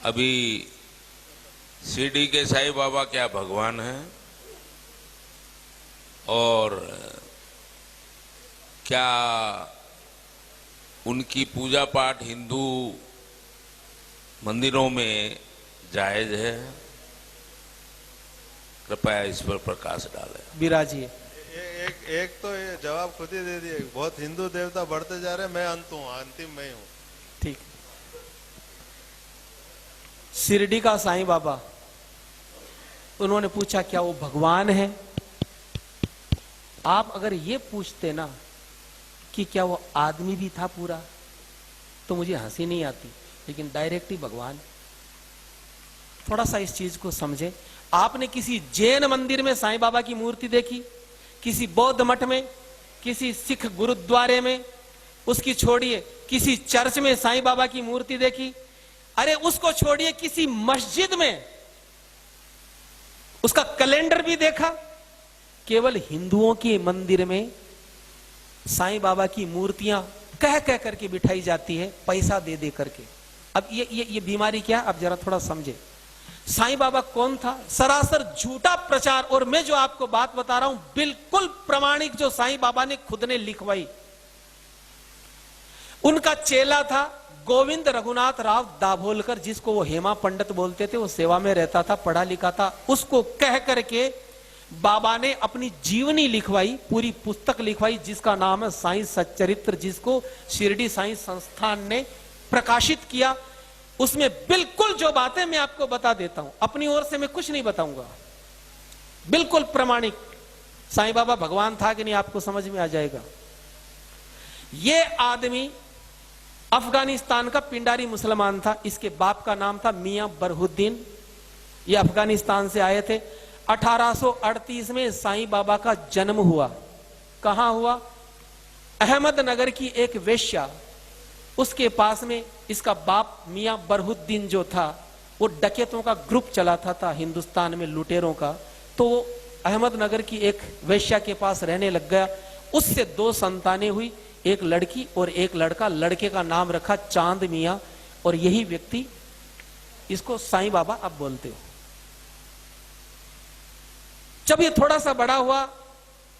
अभी शिरडी के साईं बाबा क्या भगवान हैं और क्या उनकी पूजा पाठ हिंदू मंदिरों में जायज है? कृपया इस पर प्रकाश डालें। विराजिए। एक तो ये जवाब खुद ही दे दिए। बहुत हिंदू देवता बढ़ते जा रहे हैं, मैं अंत हूं, अंतिम मैं ही हूं। ठीक। शिरडी का साईं बाबा, उन्होंने पूछा क्या वो भगवान है? आप अगर ये पूछते ना कि क्या वो आदमी भी था पूरा, तो मुझे हंसी नहीं आती, लेकिन डायरेक्ट ही भगवान। थोड़ा सा इस चीज को समझे। आपने किसी जैन मंदिर में साईं बाबा की मूर्ति देखी? किसी बौद्ध मठ में, किसी सिख गुरुद्वारे में, उसकी छोड़िए किसी चर्च में साईं बाबा की मूर्ति देखी? अरे उसको छोड़िए किसी मस्जिद में उसका कैलेंडर भी देखा? केवल हिंदुओं के मंदिर में साईं बाबा की मूर्तियां कह कह करके बिठाई जाती है, पैसा दे दे करके। अब ये बीमारी क्या? अब जरा थोड़ा समझे। साईं बाबा कौन था? सरासर झूठा प्रचार। और मैं जो आपको बात बता रहा हूं बिल्कुल प्रमाणिक, जो साईं बाबा ने खुद ने लिखवाई। उनका चेला था गोविंद रघुनाथ राव दाभोलकर, जिसको वो हेमा पंडित बोलते थे। वो सेवा में रहता था, पढ़ा लिखा था। उसको कह करके बाबा ने अपनी जीवनी लिखवाई, पूरी पुस्तक लिखवाई, जिसका नाम है साईं सच्चरित्र, जिसको शिरडी साईं संस्थान ने प्रकाशित किया। उसमें बिल्कुल जो बातें मैं आपको बता देता हूं, अपनी ओर से मैं कुछ नहीं बताऊंगा, बिल्कुल प्रमाणिक। साईं बाबा भगवान था कि नहीं आपको समझ में आ जाएगा। ये आदमी अफगानिस्तान का पिंडारी मुसलमान था। इसके बाप का नाम था मियां बरहुद्दीन। ये अफगानिस्तान से आए थे। 1838 में साईं बाबा का जन्म हुआ। कहां हुआ? अहमदनगर की एक वेश्या, उसके पास में इसका बाप मियां बरहुद्दीन जो था, वो डकैतों का ग्रुप चलाता था हिंदुस्तान में, लुटेरों का। तो वो अहमदनगर की एक वेश्या के पास रहने लग गया। उससे 2 संतानें हुई, एक लड़की और एक लड़का। लड़के का नाम रखा चांद मियां, और यही व्यक्ति, इसको साईं बाबा अब बोलते हो। जब ये थोड़ा सा बड़ा हुआ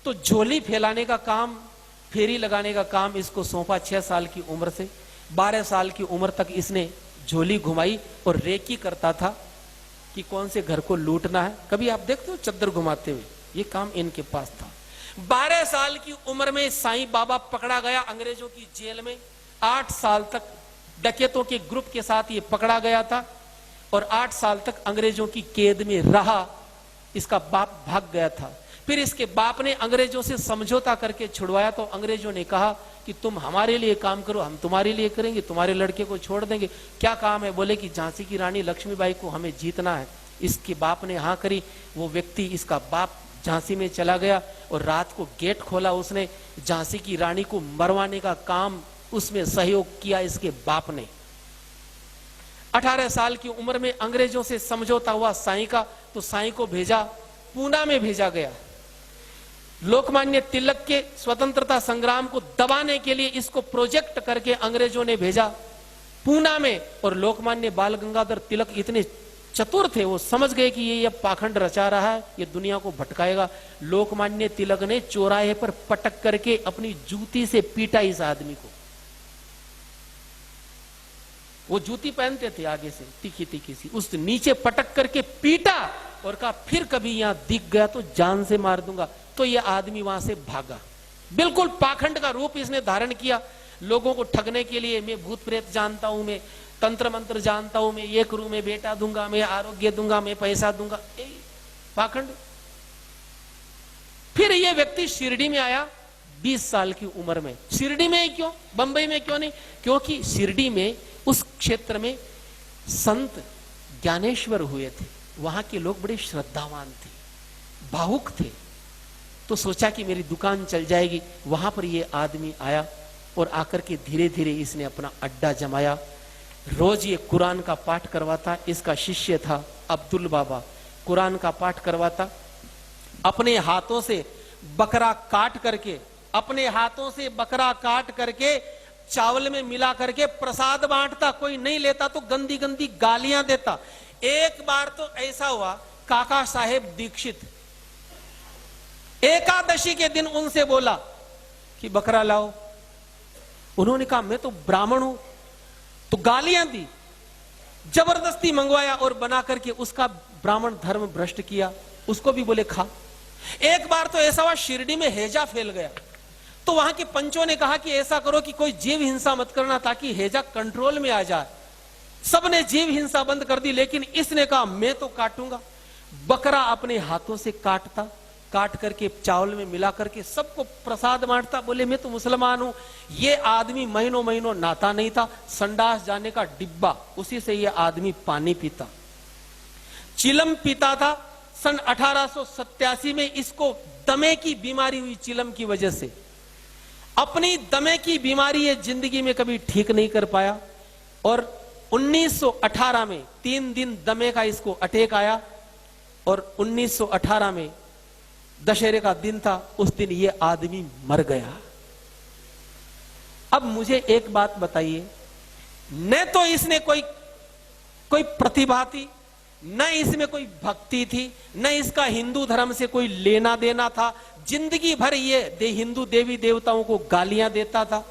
तो झोली फैलाने का काम, फेरी लगाने का काम इसको सौंपा। 6 साल की उम्र से 12 साल की उम्र तक इसने झोली घुमाई और रेकी करता था कि कौन से घर को लूटना है। कभी आप देखते हो चद्दर घुमाते हुए? ये काम इनके पास था। 12 साल की उम्र में साईं बाबा पकड़ा गया अंग्रेजों की जेल में। 8 साल तक डकैतों के ग्रुप के साथ ये पकड़ा गया था और 8 साल तक अंग्रेजों की कैद में रहा। इसका बाप भाग गया था। फिर इसके बाप ने अंग्रेजों से समझौता करके छुड़वाया। तो अंग्रेजों ने कहा कि तुम हमारे लिए काम करो, हम तुम्हारे लिए करेंगे, तुम्हारे लड़के को छोड़ देंगे। क्या काम है? बोले कि झांसी की रानी लक्ष्मीबाई को हमें जीतना है। इसके बाप ने हाँ करी। वो व्यक्ति, इसका बाप, झांसी में चला गया और रात को गेट खोला उसने। झांसी की रानी को मरवाने का काम उसमें सहयोग किया इसके बाप ने। 18 साल की उम्र में अंग्रेजों से समझौता हुआ साईं का, तो साईं को भेजा, पूना में भेजा गया। लोकमान्य तिलक के स्वतंत्रता संग्राम को दबाने के लिए इसको प्रोजेक्ट करके अंग्रेजों ने भेजा पूना में। और लोकमान्य बाल गंगाधर तिलक इतने चतुर थे, वो समझ गए कि ये पाखंड रचा रहा है, ये दुनिया को भटकाएगा। लोकमान्य तिलक ने चौराहे पर पटक करके अपनी जूती से पीटा इस आदमी को। वो जूती पहनते थे आगे से, तीखी तीखी सी, उस नीचे पटक करके पीटा और कहा फिर कभी यहां दिख गया तो जान से मार दूंगा। तो ये आदमी वहां से भागा। बिल्कुल पाखंड का रूप इसने धारण किया लोगों को ठगने के लिए। मैं भूत प्रेत जानता हूं, मैं तंत्र मंत्र जानता हूं, मैं ये करूं, मैं बेटा दूंगा, मैं आरोग्य दूंगा, मैं पैसा दूंगा, पाखंड। फिर ये व्यक्ति शिरडी में आया 20 साल की उम्र में। शिरडी में ही क्यों, बंबई में क्यों नहीं? क्योंकि शिरडी में, उस क्षेत्र में संत ज्ञानेश्वर हुए थे। वहां के लोग बड़े श्रद्धावान थे, भावुक थे। तो सोचा कि मेरी दुकान चल जाएगी। वहां पर ये आदमी आया और आकर के धीरे धीरे इसने अपना अड्डा जमाया। रोज ये कुरान का पाठ करवाता। इसका शिष्य था अब्दुल बाबा, कुरान का पाठ करवाता। अपने हाथों से बकरा काट करके, अपने हाथों से बकरा काट करके चावल में मिला करके प्रसाद बांटता, कोई नहीं लेता तो गंदी गंदी गालियां देता। एक बार तो ऐसा हुआ, काका साहेब दीक्षित एकादशी के दिन उनसे बोला कि बकरा लाओ। उन्होंने कहा मैं तो ब्राह्मण हूं, तो गालियां दी, जबरदस्ती मंगवाया और बना करके उसका ब्राह्मण धर्म भ्रष्ट किया। उसको भी बोले खा। एक बार तो ऐसा हुआ, शिरडी में हैजा फैल गया, तो वहां के पंचों ने कहा कि ऐसा करो कि कोई जीव हिंसा मत करना ताकि हैजा कंट्रोल में आ जाए। सबने जीव हिंसा बंद कर दी, लेकिन इसने कहा मैं तो काटूंगा। बकरा अपने हाथों से काटता, काट करके चावल में मिला करके सबको प्रसाद बांटता। बोले मैं तो मुसलमान हूं। ये आदमी महीनों महीनों नहाता नहीं था, संडास जाने का डिब्बा, उसी से ये आदमी पानी पीता, चिलम पीता था। सन 1887 में इसको दमे की बीमारी हुई। चिलम की वजह से अपनी दमे की बीमारी ये जिंदगी में कभी ठीक नहीं कर पाया, और 1918 में 3 दिन दमे का इसको अटैक आया, और 1918 में दशहरे का दिन था, उस दिन ये आदमी मर गया। अब मुझे एक बात बताइए, न तो इसने कोई प्रतिभा थी, न इसमें कोई भक्ति थी, न इसका हिंदू धर्म से कोई लेना देना था। जिंदगी भर ये हिंदू देवी देवताओं को गालियां देता था।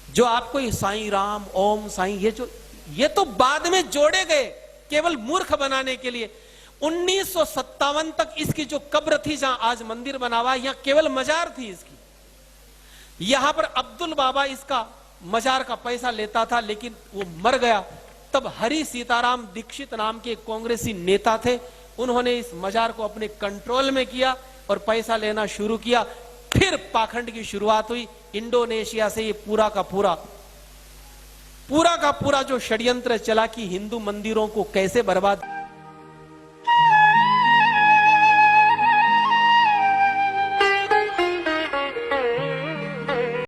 जो आपको साईं राम, ओम साईं, ये तो बाद में जोड़े गए केवल मूर्ख बनाने के लिए। 1957 तक इसकी जो कब्र थी, जहां आज मंदिर बना हुआ, यहां केवल मजार थी इसकी। यहां पर अब्दुल बाबा इसका मजार का पैसा लेता था, लेकिन वो मर गया। तब हरि सीताराम दीक्षित नाम के कांग्रेसी नेता थे, उन्होंने इस मजार को अपने कंट्रोल में किया और पैसा लेना शुरू किया। फिर पाखंड की शुरुआत हुई। इंडोनेशिया से ये पूरा का पूरा जो षड्यंत्र चला कि हिंदू मंदिरों को कैसे बर्बाद